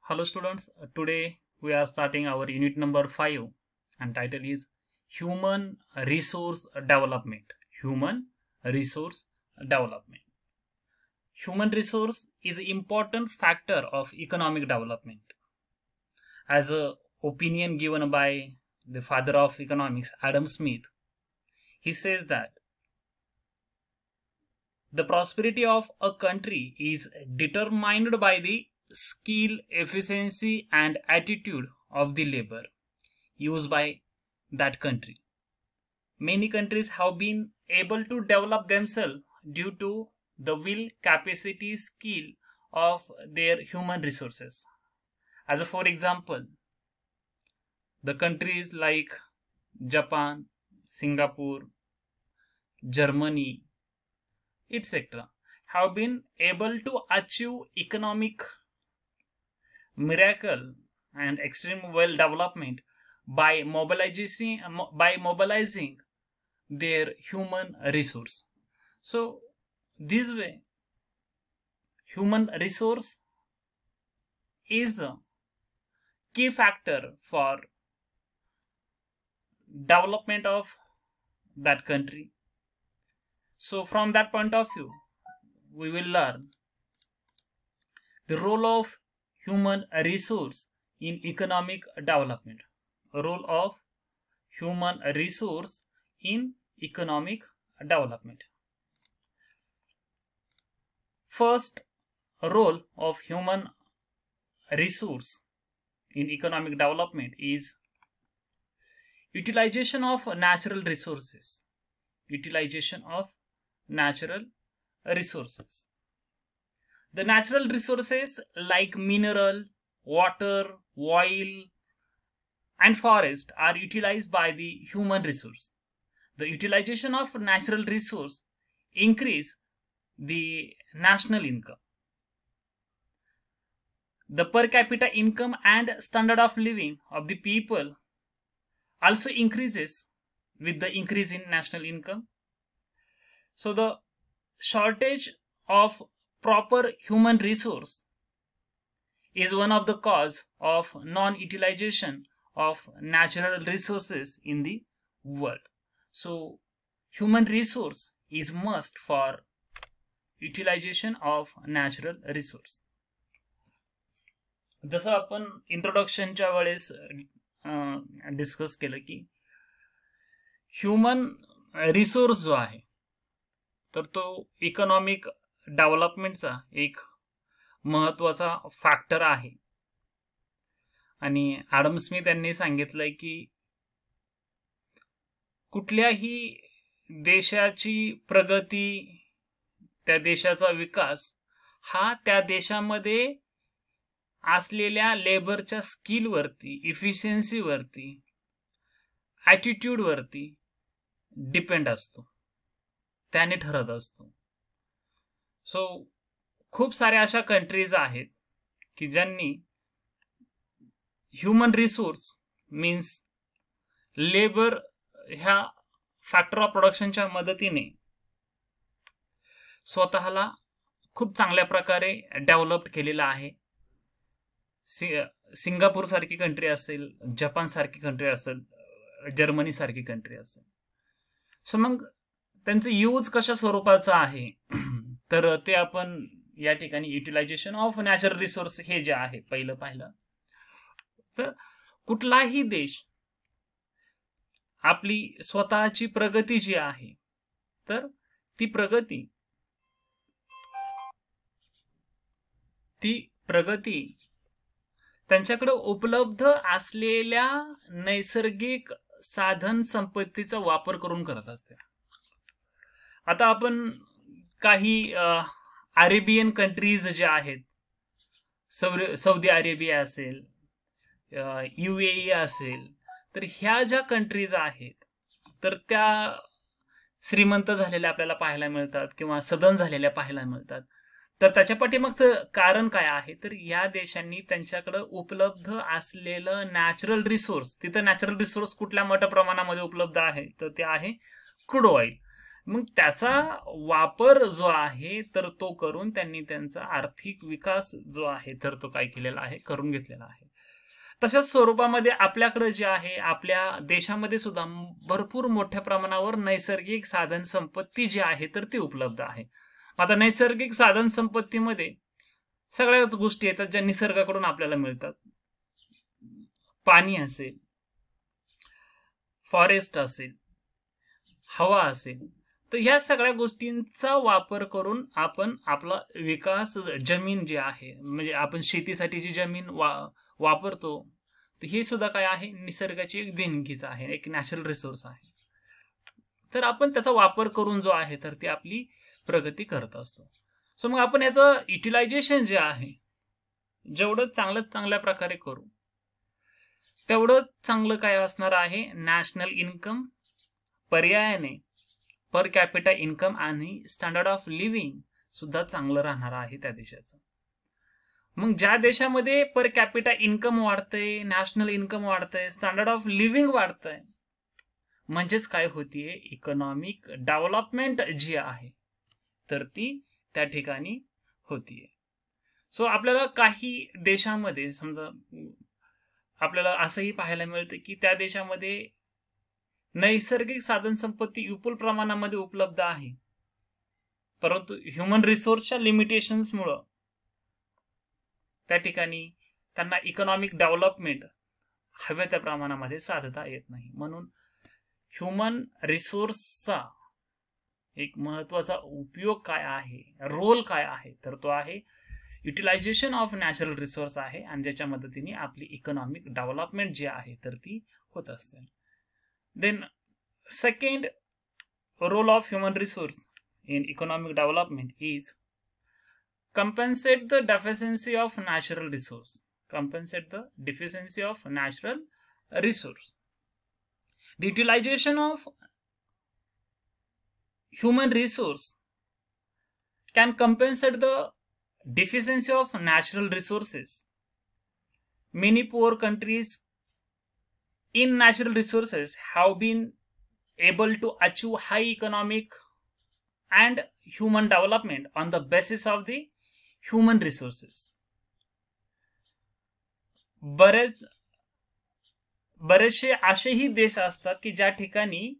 Hello students, today we are starting our unit number 5 and title is Human Resource Development. Human Resource Development. Human resource is an important factor of economic development. As a opinion given by the father of economics, Adam Smith, he says that the prosperity of a country is determined by the skill, efficiency and attitude of the labor used by that country. Many countries have been able to develop themselves due to the will, capacity, skill of their human resources. As a for example, the countries like Japan, Singapore, Germany, etc. have been able to achieve economic miracle and extreme well development by mobilizing their human resource. So this way human resource is the key factor for development of that country. So from that point of view, we will learn the role of human resource in economic development. Role of human resource in economic development. First role of human resource in economic development is utilization of natural resources. Utilization of natural resources. The natural resources like mineral, water, oil and forest are utilized by the human resource. The utilization of natural resource increase the national income. The per capita income and standard of living of the people also increases with the increase in national income. So the shortage of proper human resource is one of the cause of non-utilization of natural resources in the world. So human resource is must for utilization of natural resource. जसं आपण इंट्रोडक्शनच्या वेळेस discuss केलं की human resource जो आहे तर तो economic डेव्हलपमेंटचा एक महत्त्वाचा फॅक्टर आहे. आणि ॲडम स्मिथ यांनी सांगितलंय की कुठल्याही देशाची प्रगती, त्या देशाचा विकास हा त्या देशामध्ये असलेल्या लेबरच्या स्किल वरती, इफिशियन्सी वरती, ॲटिट्यूड वरती डिपेंड असतो, त्याने ठरत असतो. सो खूप साऱ्या अशा कंट्रीज आहेत की ज्यांनी ह्यूमन रिसोर्स मीन्स लेबर ह्या फॅक्टर ऑफ प्रोडक्शनच्या मदतीने स्वतःला खूप चांगल्या प्रकारे डेव्हलप केलेला आहे. सिंगापूर सारखी कंट्री असेल, जपान सारखी कंट्री असेल, जर्मनी सारखी कंट्री असेल. सो मग त्यांचं यूज कशा स्वरूपाचं आहे तर ते आपण या ठिकाणी युटिलायझेशन ऑफ नॅचरल रिसोर्स हे जे आहे पहिलं पाहिलं तर कुठलाही देश आपली स्वतःची प्रगती जी आहे तर ती प्रगती त्यांच्याकडे उपलब्ध असलेल्या नैसर्गिक साधन संपत्तीचा वापर करून करत असते. आता आपण काही अरेबियन कंट्रीज जे आहेत, सौदी अरेबिया असेल, UAE असेल, तर ह्या ज्या कंट्रीज आहेत तर त्या श्रीमंत झालेल्या आपल्याला पाहायला मिळतात किंवा सधन झालेल्या पाहायला मिळतात. तर त्याच्या पाठीमागचं कारण काय आहे तर या देशांनी त्यांच्याकडे उपलब्ध असलेलं नॅचरल रिसोर्स, तिथं नॅचरल रिसोर्स कुठल्या मोठ्या प्रमाणामध्ये उपलब्ध आहे तर ते आहे क्रूड ऑइल. मग त्याचा वापर जो आहे तर तो करून त्यांनी त्यांचा आर्थिक विकास जो आहे तर तो काय केलेला आहे, करून घेतलेला आहे. तशाच स्वरूपामध्ये आपल्याकडे जे आहे, आपल्या देशामध्ये सुद्धा भरपूर मोठ्या प्रमाणावर नैसर्गिक साधन संपत्ती जी आहे तर ती उपलब्ध आहे. आता नैसर्गिक साधन संपत्तीमध्ये सगळ्याच गोष्टी येतात ज्या निसर्गाकडून आपल्याला मिळतात. पाणी असेल, फॉरेस्ट असेल, हवा असेल, तर ह्या सगळ्या गोष्टींचा वापर करून आपण आपला विकास, जमीन जी आहे म्हणजे आपण शेतीसाठी जी जमीन वापरतो, तर हे सुद्धा काय आहे, निसर्गाची एक देणगीच आहे, एक नॅचरल रिसोर्स आहे. तर आपण त्याचा वापर करून जो आहे तर ती आपली प्रगती करत असतो. सो मग आपण याचं युटिलायझेशन जे आहे जेवढं चांगल्या प्रकारे करू तेवढं चांगलं काय असणार आहे, नॅशनल इन्कम, पर्यायाने पर कॅपिटा इन्कम आणि स्टँडर्ड ऑफ लिव्हिंग सुद्धा चांगलं राहणार आहे त्या देशाचं. मग ज्या देशामध्ये पर कॅपिटा इन्कम वाढतंय, नॅशनल इन्कम वाढतंय, स्टँडर्ड ऑफ लिव्हिंग वाढतंय, म्हणजेच काय होतीये, इकॉनॉमिक डेव्हलपमेंट जी आहे तर ती त्या ठिकाणी होतीये. सो आपल्याला काही देशामध्ये समजा आपल्याला असंही पाहायला मिळतं की त्या देशामध्ये नैसर्गिक साधन संपत्ती विपुल प्रमाणामध्ये उपलब्ध आहे, परंतु ह्युमन रिसोर्सच्या लिमिटेशन्समुळं त्या ठिकाणी त्यांना इकॉनॉमिक डेव्हलपमेंट हव्या त्या प्रमाणामध्ये साधता येत नाही. म्हणून ह्युमन रिसोर्सचा एक महत्वाचा उपयोग काय आहे, रोल काय आहे, तर तो आहे युटिलायझेशन ऑफ नॅचरल रिसोर्स आहे, आणि ज्याच्या मदतीने आपली इकॉनॉमिक डेव्हलपमेंट जी आहे तर ती होत असते. Then second role of human resource in economic development is compensate the deficiency of natural resource. Compensate the deficiency of natural resource. The utilization of human resource can compensate the deficiency of natural resources. Many poor countries in natural resources have been able to achieve high economic and human development on the basis of the human resources. बरेचसे असेही देश असतात की ज्या ठिकाणी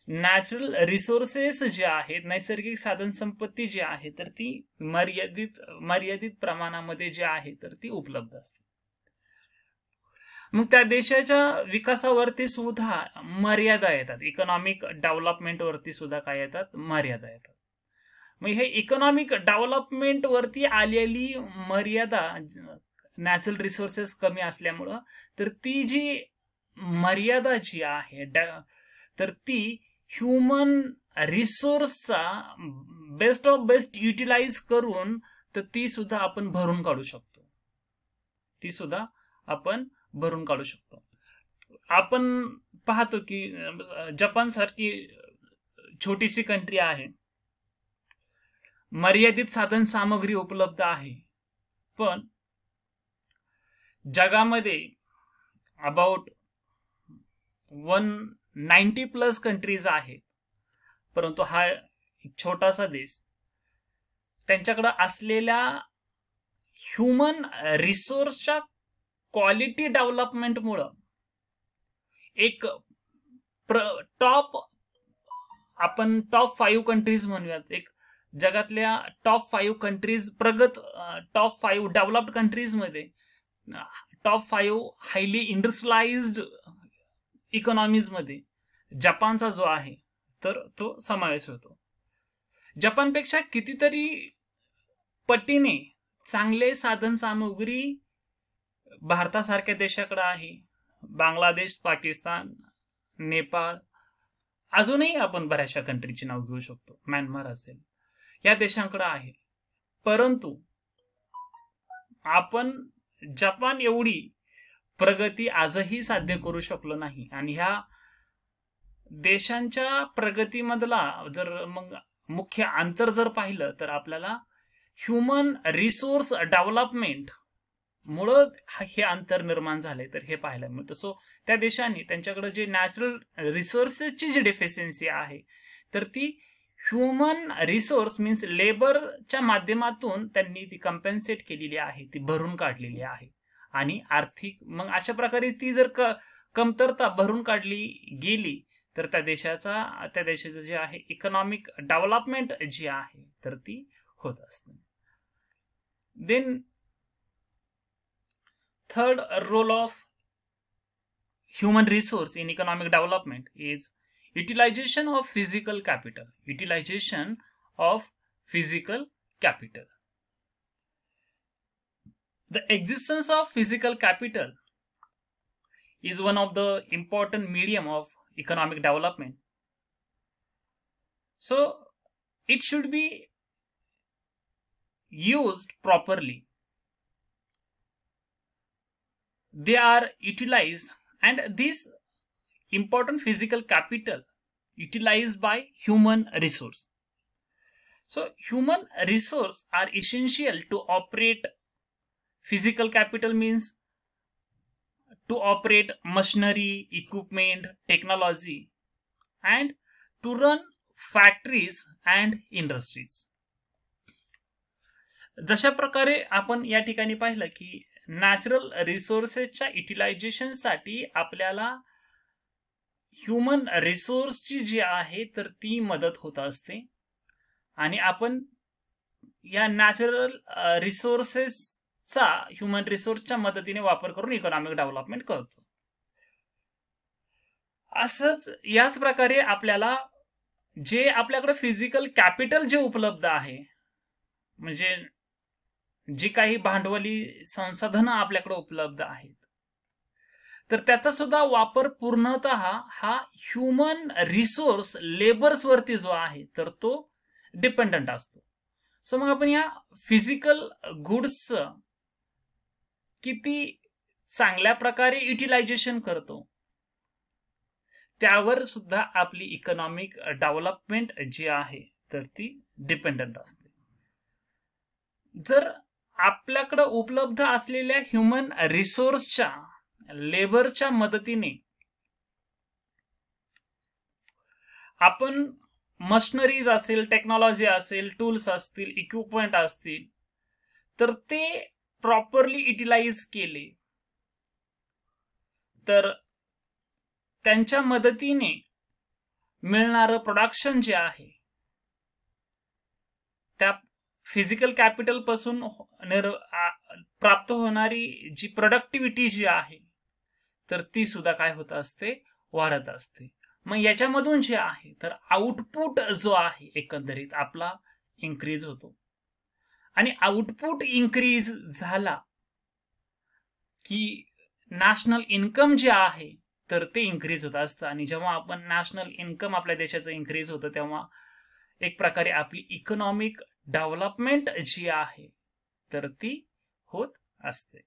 natural resources जे आहेत, नैसर्गिक साधन संपत्ती जी आहे तर ती मर्यादित प्रमाणामध्ये जे आहे तर ती उपलब्ध असते. मग त्या देशाच्या विकासावरती सुद्धा मर्यादा येतात, इकॉनॉमिक डेव्हलपमेंट वरती सुद्धा काय येतात, मर्यादा येतात. मग हे इकॉनॉमिक डेव्हलपमेंट वरती आलेली मर्यादा नॅचरल रिसोर्सेस कमी असल्यामुळं तर ती जी मर्यादा जी आहे तर ती ह्युमन रिसोर्सचा बेस्ट ऑफ बेस्ट युटिलाइज करून तर ती सुद्धा आपण भरून काढू शकतो, ती सुद्धा आपण भरून काढू शकतो. आपण पाहतो की जपान सारखी छोटीशी कंट्री आहे, मर्यादित साधन सामग्री उपलब्ध आहे, पण जगामध्ये अबाउट 190+ कंट्रीज आहेत, परंतु हा छोटासा देश त्यांच्याकडे असलेल्या ह्युमन रिसोर्सच्या क्वालिटी डेव्हलपमेंटमुळे एक आपण टॉप 5 कंट्रीज म्हणूयात, एक जगातल्या टॉप 5 कंट्रीज, प्रगत टॉप 5 डेव्हलप्ड कंट्रीज मध्ये टॉप 5 हायली इंडस्ट्रियलाइज्ड इकॉनॉमीज मध्ये जपानचा जो आहे तर तो समावेश होतो. जपानपेक्षा कितीतरी पटीने चांगले साधन सामुग्री भारतासारख्या देशाकडे आहे. बांगलादेश, पाकिस्तान, नेपाळ, अजूनही आपण बऱ्याचशा कंट्रीची नाव घेऊ शकतो, म्यानमार असेल, या देशांकडे आहे. परंतु आपण जपान एवढी प्रगती आजही साध्य करू शकलो नाही. आणि ह्या देशांच्या प्रगतीमधला जर मग मुख्य अंतर जर पाहिलं तर आपल्याला ह्युमन रिसोर्स डेव्हलपमेंट मुळे हे अंतर निर्माण झाले तर हे पाहायला मिळतं. सो त्या देशांनी त्यांच्याकडे जे नॅचरल रिसोर्सेसची जी डेफिशियन्सी आहे तर ती ह्युमन रिसोर्स मीन्स लेबरच्या माध्यमातून त्यांनी ती कम्पेन्सेट केलेली आहे, ती भरून काढलेली आहे. आणि आर्थिक मग अशा प्रकारे ती जर कमतरता भरून काढली गेली तर त्या देशाचं जे आहे इकॉनॉमिक डेव्हलपमेंट जी आहे तर ती होत असते. Then third role of human resource in economic development is utilization of physical capital. Utilization of physical capital. The existence of physical capital is one of the important medium of economic development. So it should be used properly. They are utilized, and this important physical capital utilized by human resource. So human resource are essential to operate. Physical capital means to operate machinery, equipment, technology, and to run factories and industries. जशा प्रकारे आपण या ठिकाणी पाहिलं की natural रिसोर्सेसच्या युटिलायझेशनसाठी आपल्याला human रिसोर्सची जी आहे तर ती मदत होत असते आणि आपण या नॅचरल रिसोर्सेसचा ह्युमन रिसोर्सच्या मदतीने वापर करून इकॉनॉमिक डेव्हलपमेंट करतो. असंच याच प्रकारे आपल्याला जे आपल्याकडे फिजिकल कॅपिटल जे उपलब्ध आहे म्हणजे जी काही भांडवली संसाधनं आपल्याकडे उपलब्ध आहेत तर त्याचा सुद्धा वापर पूर्णतः हा ह्युमन रिसोर्स लेबर्स वरती जो आहे तर तो डिपेंडंट असतो. सो मग आपण या फिजिकल गुड्स किती चांगल्या प्रकारे युटिलायझेशन करतो त्यावर सुद्धा आपली इकॉनॉमिक डेव्हलपमेंट जी आहे तर ती डिपेंडंट असते. जर आपल्याकडे उपलब्ध असलेल्या ह्युमन रिसोर्सच्या लेबरच्या मदतीने आपण मशिनरीज असेल, टेक्नॉलॉजी असेल, टूल्स असतील, इक्विपमेंट असतील तर ते प्रॉपरली युटिलाइज केले तर त्यांच्या मदतीने मिळणारं प्रोडक्शन जे आहे त्या फिजिकल कॅपिटल पासून प्राप्त होणारी जी प्रोडक्टिव्हिटी जी आहे तर ती सुद्धा काय होत असते, वाढत असते. मग याच्यामधून जे आहे तर आउटपुट जो आहे एकंदरीत आपला इन्क्रीज होतो आणि आउटपुट इन्क्रीज झाला की नॅशनल इन्कम जे आहे तर ते इन्क्रीज होत असतं आणि जेव्हा आपण नॅशनल इन्कम आपल्या देशाचं इन्क्रीज होतं तेव्हा एक प्रकारे आपली इकॉनॉमिक डेव्हलपमेंट जी आहे तर ती होत असते.